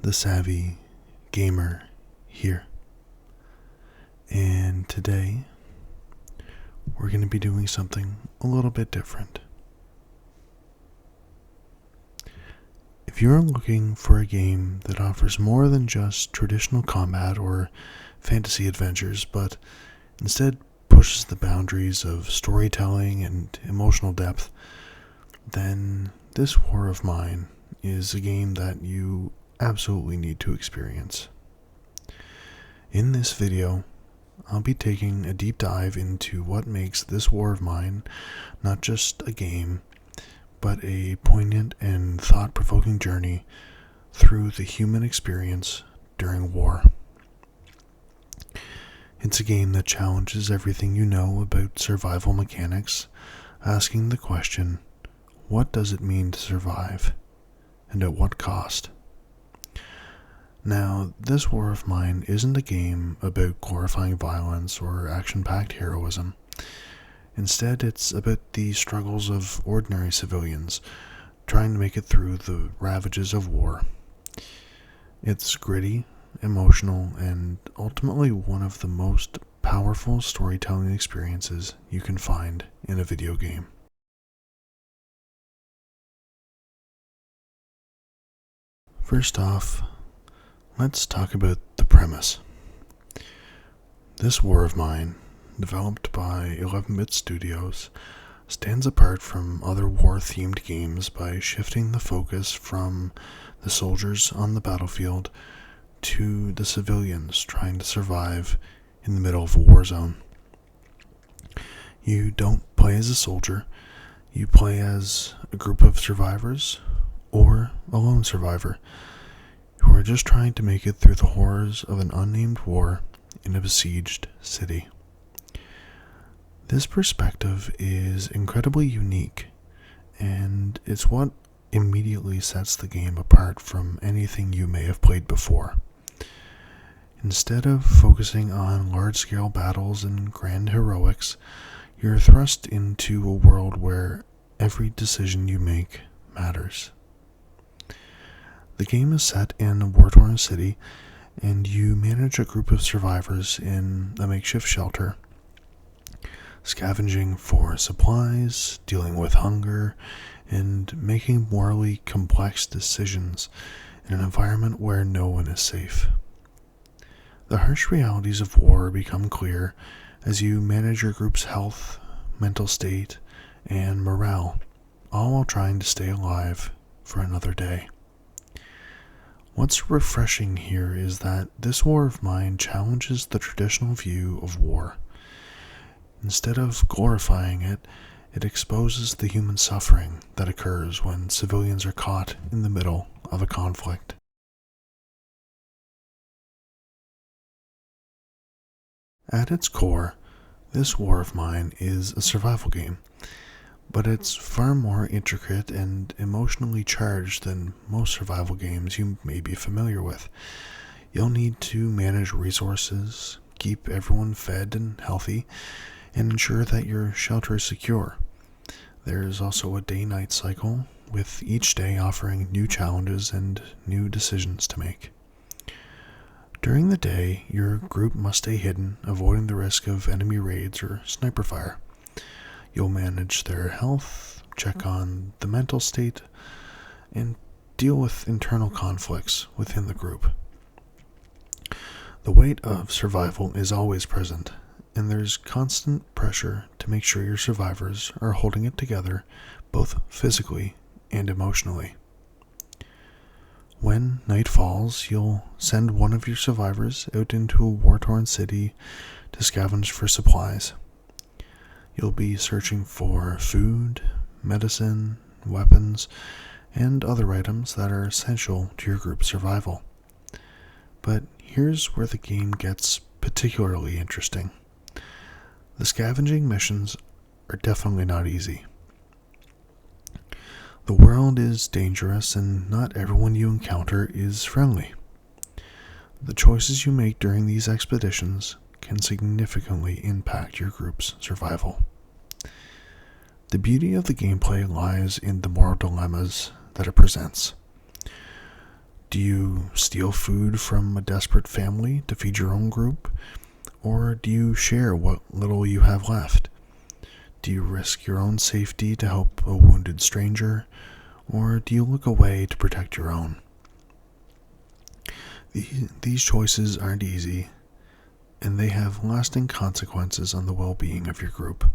the Savvy Gamer here, and today we're going to be doing something a little bit different. If you're looking for a game that offers more than just traditional combat or fantasy adventures, but instead pushes the boundaries of storytelling and emotional depth, then this War of Mine is a game that you absolutely need to experience. In this video, I'll be taking a deep dive into what makes this War of Mine not just a game, but a poignant and thought-provoking journey through the human experience during war. It's a game that challenges everything you know about survival mechanics, asking the question, what does it mean to survive, and at what cost? Now, this War of Mine isn't a game about glorifying violence or action-packed heroism. Instead, it's about the struggles of ordinary civilians trying to make it through the ravages of war. It's gritty, emotional, and ultimately one of the most powerful storytelling experiences you can find in a video game. First off, let's talk about the premise. This War of Mine, developed by 11-bit studios, stands apart from other war-themed games by shifting the focus from the soldiers on the battlefield to the civilians trying to survive in the middle of a war zone. You don't play as a soldier, you play as a group of survivors or a lone survivor who are just trying to make it through the horrors of an unnamed war in a besieged city. This perspective is incredibly unique, and it's what immediately sets the game apart from anything you may have played before. Instead of focusing on large-scale battles and grand heroics, you're thrust into a world where every decision you make matters. The game is set in a war-torn city, and you manage a group of survivors in a makeshift shelter, scavenging for supplies, dealing with hunger, and making morally complex decisions in an environment where no one is safe. The harsh realities of war become clear as you manage your group's health, mental state, and morale, all while trying to stay alive for another day. What's refreshing here is that this War of Mine challenges the traditional view of war. Instead of glorifying it, it exposes the human suffering that occurs when civilians are caught in the middle of a conflict. At its core, this War of Mine is a survival game, but it's far more intricate and emotionally charged than most survival games you may be familiar with. You'll need to manage resources, keep everyone fed and healthy, and ensure that your shelter is secure. There's also a day-night cycle, with each day offering new challenges and new decisions to make. During the day, your group must stay hidden, avoiding the risk of enemy raids or sniper fire. You'll manage their health, check on the mental state, and deal with internal conflicts within the group. The weight of survival is always present, and there's constant pressure to make sure your survivors are holding it together, both physically and emotionally. When night falls, you'll send one of your survivors out into a war-torn city to scavenge for supplies. You'll be searching for food, medicine, weapons, and other items that are essential to your group's survival. But here's where the game gets particularly interesting. The scavenging missions are definitely not easy. The world is dangerous and not everyone you encounter is friendly. The choices you make during these expeditions can significantly impact your group's survival. The beauty of the gameplay lies in the moral dilemmas that it presents. Do you steal food from a desperate family to feed your own group? Or do you share what little you have left? Do you risk your own safety to help a wounded stranger? Or do you look away to protect your own? These choices aren't easy, and they have lasting consequences on the well-being of your group.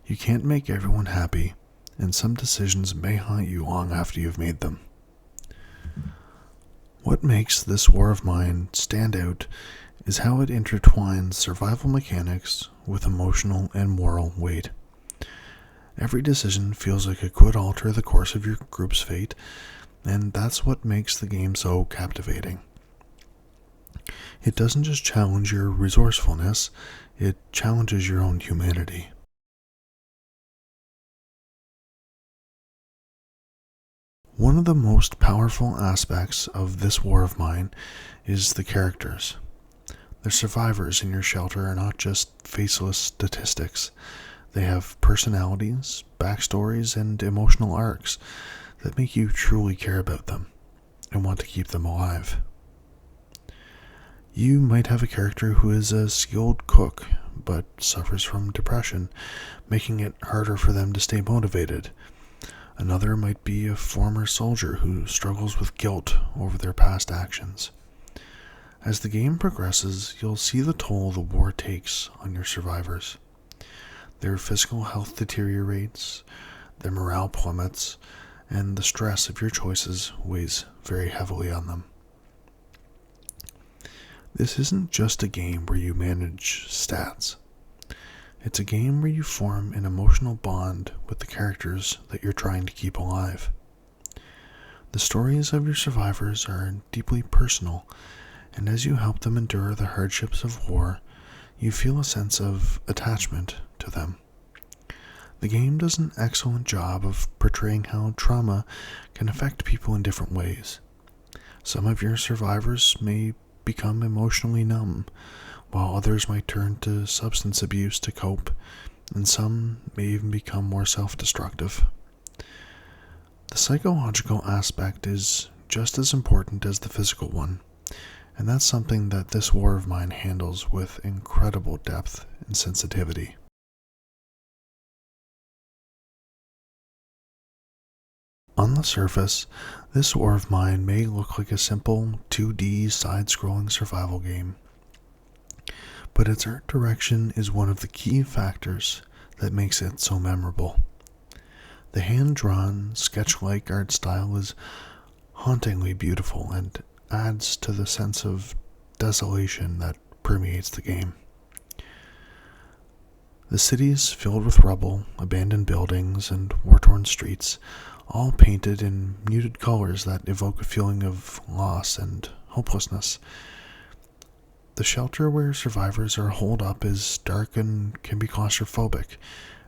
You can't make everyone happy, and some decisions may haunt you long after you've made them. What makes this War of Mine stand out is how it intertwines survival mechanics with emotional and moral weight. Every decision feels like it could alter the course of your group's fate, and that's what makes the game so captivating. It doesn't just challenge your resourcefulness, it challenges your own humanity. One of the most powerful aspects of this War of Mine is the characters. The survivors in your shelter are not just faceless statistics. They have personalities, backstories, and emotional arcs that make you truly care about them and want to keep them alive. You might have a character who is a skilled cook but suffers from depression, making it harder for them to stay motivated. Another might be a former soldier who struggles with guilt over their past actions. As the game progresses, you'll see the toll the war takes on your survivors. Their physical health deteriorates, their morale plummets, and the stress of your choices weighs very heavily on them. This isn't just a game where you manage stats. It's a game where you form an emotional bond with the characters that you're trying to keep alive. The stories of your survivors are deeply personal, and as you help them endure the hardships of war, you feel a sense of attachment to them. The game does an excellent job of portraying how trauma can affect people in different ways. Some of your survivors may become emotionally numb, while others might turn to substance abuse to cope, and some may even become more self-destructive. The psychological aspect is just as important as the physical one, and that's something that this War of Mine handles with incredible depth and sensitivity. On the surface, this War of Mine may look like a simple 2D side-scrolling survival game, but its art direction is one of the key factors that makes it so memorable. The hand-drawn, sketch-like art style is hauntingly beautiful and adds to the sense of desolation that permeates the game. The cities filled with rubble, abandoned buildings, and war-torn streets, all painted in muted colors that evoke a feeling of loss and hopelessness. The shelter where survivors are holed up is dark and can be claustrophobic,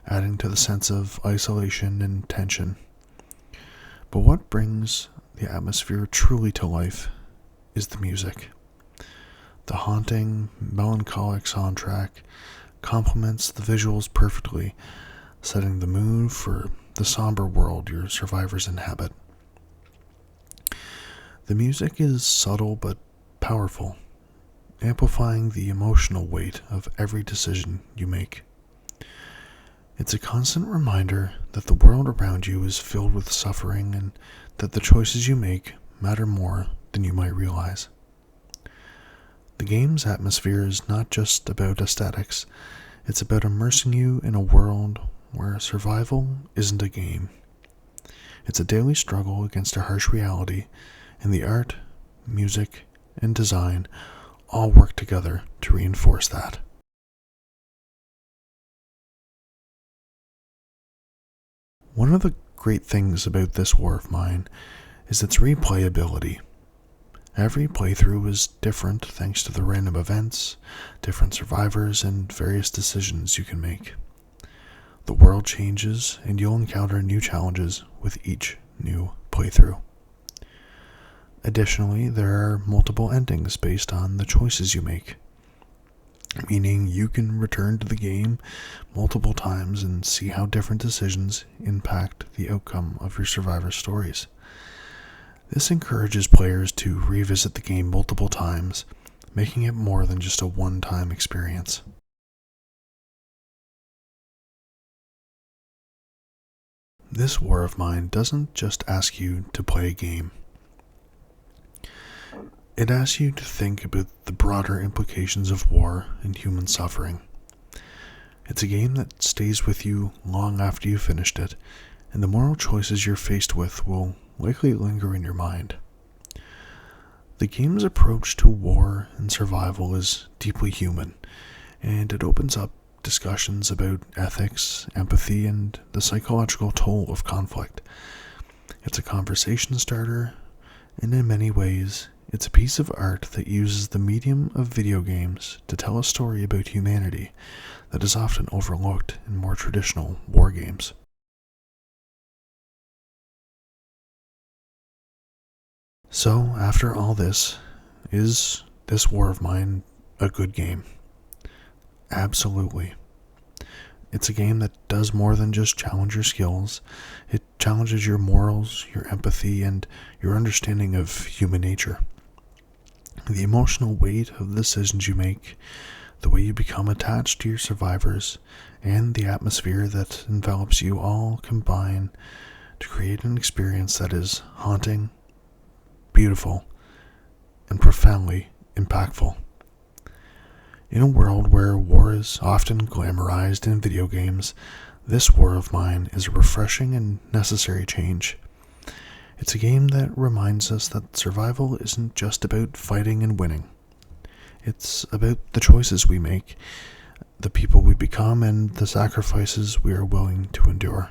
adding to the sense of isolation and tension. But what brings the atmosphere truly to life is the music. The haunting, melancholic soundtrack complements the visuals perfectly, setting the mood for the somber world your survivors inhabit. The music is subtle but powerful, amplifying the emotional weight of every decision you make. It's a constant reminder that the world around you is filled with suffering and that the choices you make matter more than you might realize. The game's atmosphere is not just about aesthetics, it's about immersing you in a world where survival isn't a game. It's a daily struggle against a harsh reality, and the art, music, and design all work together to reinforce that. One of the great things about this War of Mine is its replayability. Every playthrough is different thanks to the random events, different survivors, and various decisions you can make. The world changes, and you'll encounter new challenges with each new playthrough. Additionally, there are multiple endings based on the choices you make, meaning you can return to the game multiple times and see how different decisions impact the outcome of your survivor stories. This encourages players to revisit the game multiple times, making it more than just a one-time experience. This War of Mine doesn't just ask you to play a game. It asks you to think about the broader implications of war and human suffering. It's a game that stays with you long after you've finished it, and the moral choices you're faced with will likely linger in your mind. The game's approach to war and survival is deeply human, and it opens up discussions about ethics, empathy, and the psychological toll of conflict. It's a conversation starter, and in many ways, it's a piece of art that uses the medium of video games to tell a story about humanity that is often overlooked in more traditional war games. So, after all this, is this War of Mine a good game? Absolutely. It's a game that does more than just challenge your skills. It challenges your morals, your empathy, and your understanding of human nature. The emotional weight of the decisions you make, the way you become attached to your survivors, and the atmosphere that envelops you all combine to create an experience that is haunting, beautiful, and profoundly impactful. In a world where war is often glamorized in video games, this War of Mine is a refreshing and necessary change. It's a game that reminds us that survival isn't just about fighting and winning. It's about the choices we make, the people we become, and the sacrifices we are willing to endure.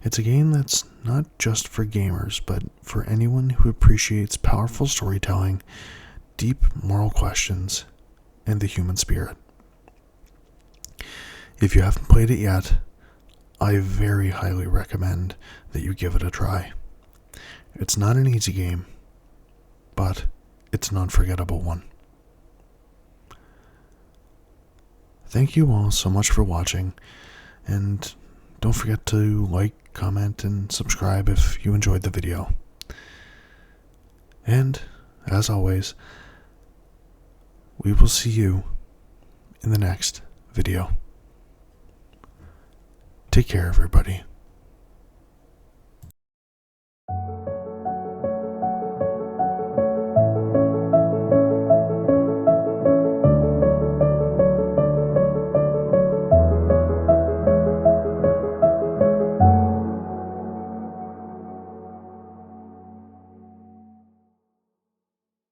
It's a game that's not just for gamers, but for anyone who appreciates powerful storytelling, deep moral questions, and the human spirit. If you haven't played it yet, I very highly recommend that you give it a try. It's not an easy game, but it's an unforgettable one. Thank you all so much for watching, and don't forget to like, comment, and subscribe if you enjoyed the video. And, as always, we will see you in the next video. Take care, everybody.